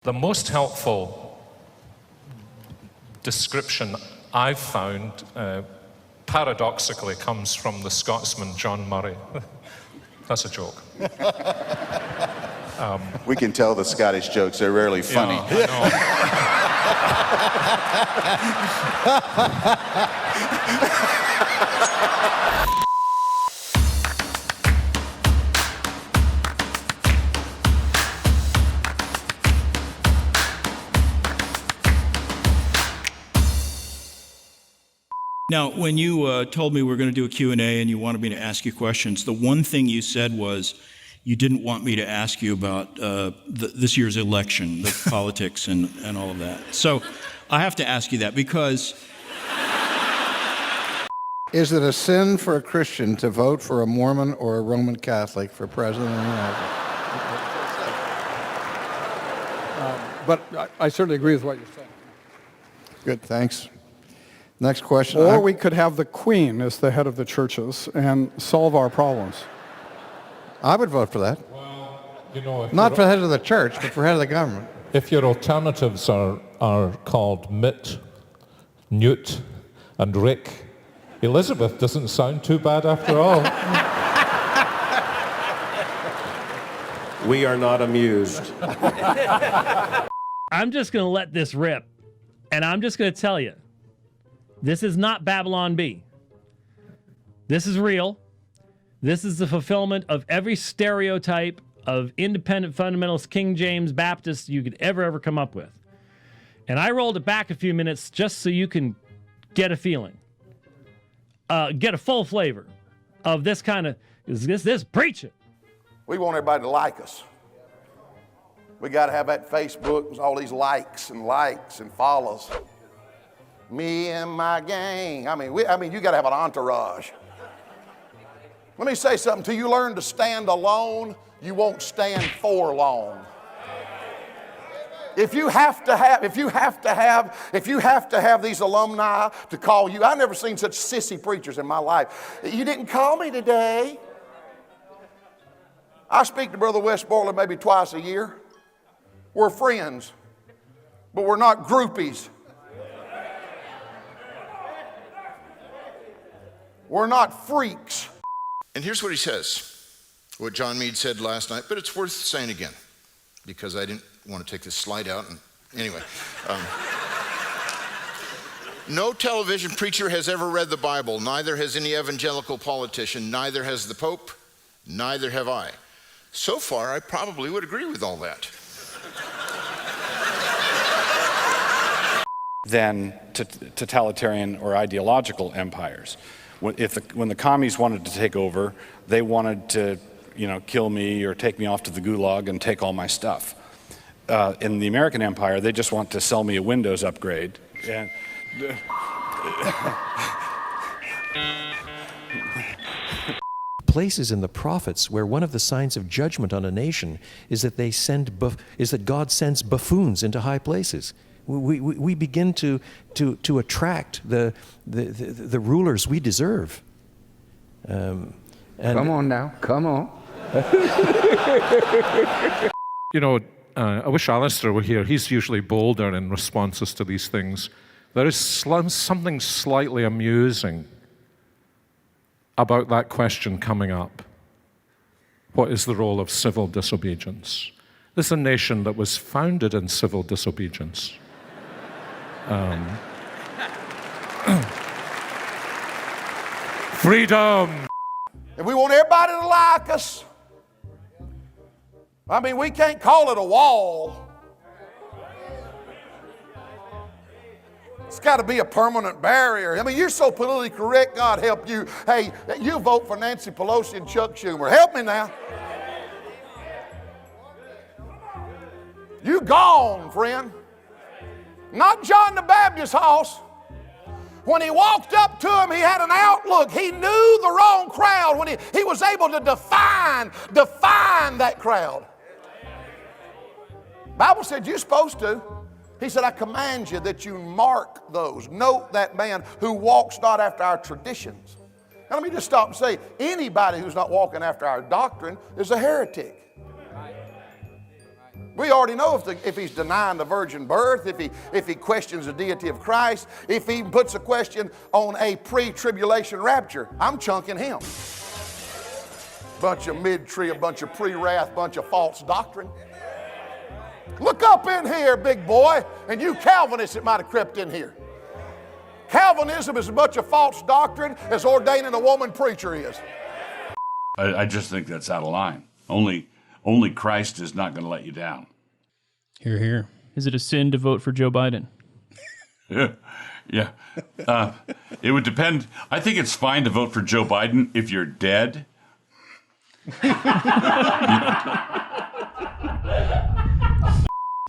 The most helpful description I've found, paradoxically, comes from the Scotsman John Murray. That's a joke. We can tell the Scottish jokes, they're rarely funny. Yeah, I know. Now, when you told me we were going to do a Q&A and you wanted me to ask you questions, the one thing you said was you didn't want me to ask you about this year's election, the politics and all of that. So I have to ask you that because... Is it a sin for a Christian to vote for a Mormon or a Roman Catholic for president of the United States? But I certainly agree with what you're saying. Good, thanks. Next question. Or we could have the Queen as the head of the churches and solve our problems. I would vote for that. Well, you know, not for head of the church, but for head of the government. If your alternatives are called Mitt, Newt, and Rick, Elizabeth doesn't sound too bad after all. We are not amused. I'm just going to let this rip, and I'm just going to tell you, this is not Babylon B. This is real. This is the fulfillment of every stereotype of independent fundamentalist King James Baptist you could ever come up with. And I rolled it back a few minutes just so you can get a feeling, get a full flavor of this kind of, this preaching. We want everybody to like us. We got to have that Facebook with all these likes and follows. Me and my gang. I mean, you got to have an entourage. Let me say something. Till you learn to stand alone, you won't stand for long. If you have to have these alumni to call you, I've never seen such sissy preachers in my life. You didn't call me today. I speak to Brother Westmoreland maybe twice a year. We're friends, but we're not groupies. We're not freaks. And here's what he says, what John Meade said last night, but it's worth saying again, because I didn't want to take this slide out. And anyway, no television preacher has ever read the Bible, neither has any evangelical politician, neither has the Pope, neither have I. So far, I probably would agree with all that. Than totalitarian or ideological empires. When the commies wanted to take over, they wanted to, kill me or take me off to the gulag and take all my stuff. In the American empire, they just want to sell me a Windows upgrade. And places in the prophets where one of the signs of judgment on a nation is that that God sends buffoons into high places. We begin to attract the rulers we deserve. Come on now, come on. I wish Alistair were here. He's usually bolder in responses to these things. There is something slightly amusing about that question coming up. What is the role of civil disobedience? This is a nation that was founded in civil disobedience. Freedom! And we want everybody to like us. We can't call it a wall. It's got to be a permanent barrier. You're so politically correct, God help you. Hey, you vote for Nancy Pelosi and Chuck Schumer. Help me now. You gone, friend. Not John the Baptist's house. When he walked up to him, he had an outlook. He knew the wrong crowd when he was able to define that crowd. The Bible said you're supposed to. He said, I command you that you mark those. Note that man who walks not after our traditions. Now let me just stop and say, anybody who's not walking after our doctrine is a heretic. We already know if he's denying the virgin birth, if he questions the deity of Christ, if he puts a question on a pre-tribulation rapture, I'm chunking him. Bunch of mid-trib, a bunch of pre-wrath, bunch of false doctrine. Look up in here, big boy, and you Calvinists that might have crept in here. Calvinism is as much a false doctrine as ordaining a woman preacher is. I just think that's out of line. Only Christ is not going to let you down. Hear, hear. Is it a sin to vote for Joe Biden? Yeah. It would depend. I think it's fine to vote for Joe Biden if you're dead.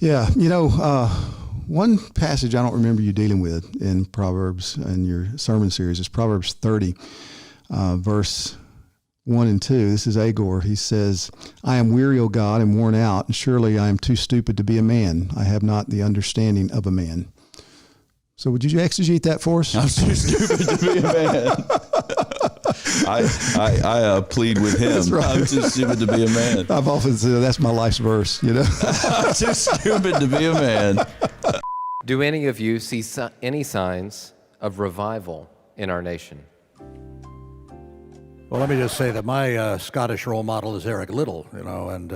Yeah, one passage I don't remember you dealing with in Proverbs in your sermon series is Proverbs 30, verse 1 and 2. This is Agor. He says, I am weary, O God, and worn out, and surely I am too stupid to be a man. I have not the understanding of a man. So would you exegete that for us? I'm too stupid to be a man. I plead with him. That's right. I'm too stupid to be a man. I've often said that's my life's verse, I'm too stupid to be a man. Do any of you see any signs of revival in our nation? Well, let me just say that my Scottish role model is Eric Liddell, and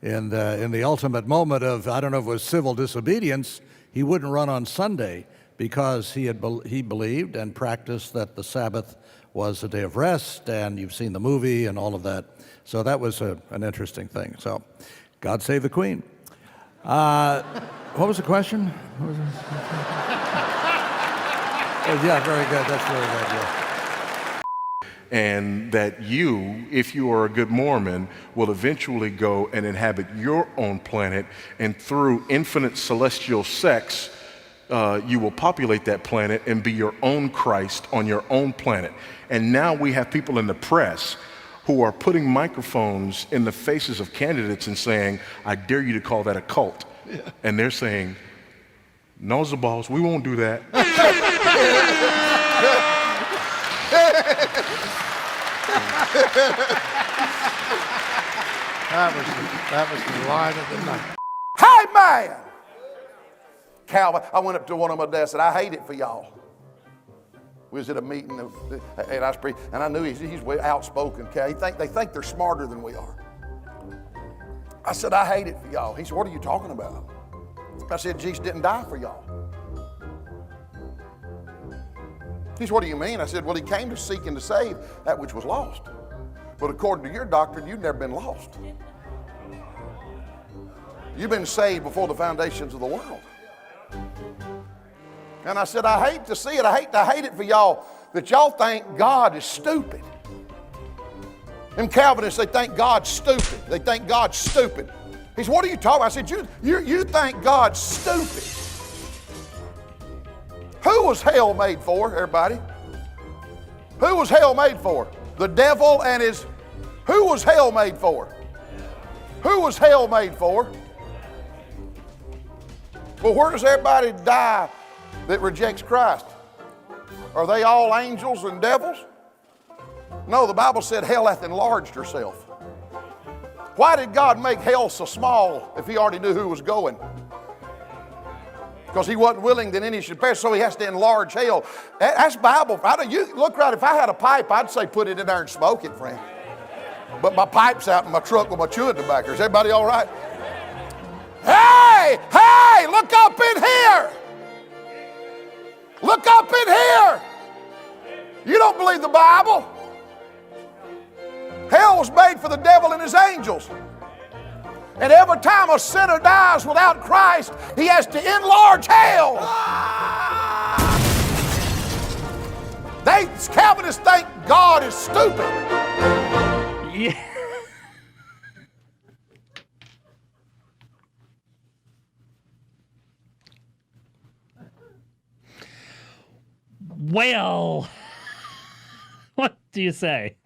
in the ultimate moment of, I don't know if it was civil disobedience, he wouldn't run on Sunday because he believed and practiced that the Sabbath was a day of rest, and you've seen the movie and all of that. So that was an interesting thing. So God save the Queen. What was the question? What was yeah, very good. That's very good, yeah. And that you, if you are a good Mormon, will eventually go and inhabit your own planet, and through infinite celestial sex, you will populate that planet and be your own Christ on your own planet. And now we have people in the press who are putting microphones in the faces of candidates and saying, I dare you to call that a cult. Yeah. And they're saying, no, Zaballs, we won't do that. That was the line of the night. Hey, man! Calvin, I went up to one of my desks and I hate it for y'all. We was at a meeting and I knew he's way outspoken. Okay, they think they're smarter than we are. I said, I hate it for y'all. He said, what are you talking about? I said, Jesus didn't die for y'all. He said, what do you mean? I said, well, he came to seek and to save that which was lost. But according to your doctrine, you've never been lost. You've been saved before the foundations of the world. And I said, I hate to see it. I hate it for y'all that y'all think God is stupid. Them Calvinists, they think God's stupid. They think God's stupid. He said, what are you talking about? I said, you think God's stupid. Who was hell made for, everybody? Who was hell made for? The devil and his... Who was hell made for? Who was hell made for? Well, where does everybody die that rejects Christ? Are they all angels and devils? No, the Bible said hell hath enlarged herself. Why did God make hell so small if he already knew who was going? Because he wasn't willing that any should perish, so he has to enlarge hell. That's Bible. You look right, if I had a pipe, I'd say put it in there and smoke it, friend. But my pipe's out in my truck with my chewing tobacco. Is everybody all right? Hey, look up in here. Look up in here. You don't believe the Bible. Hell was made for the devil and his angels. And every time a sinner dies without Christ, he has to enlarge hell. Calvinists think God is stupid. Yeah. Well, what do you say?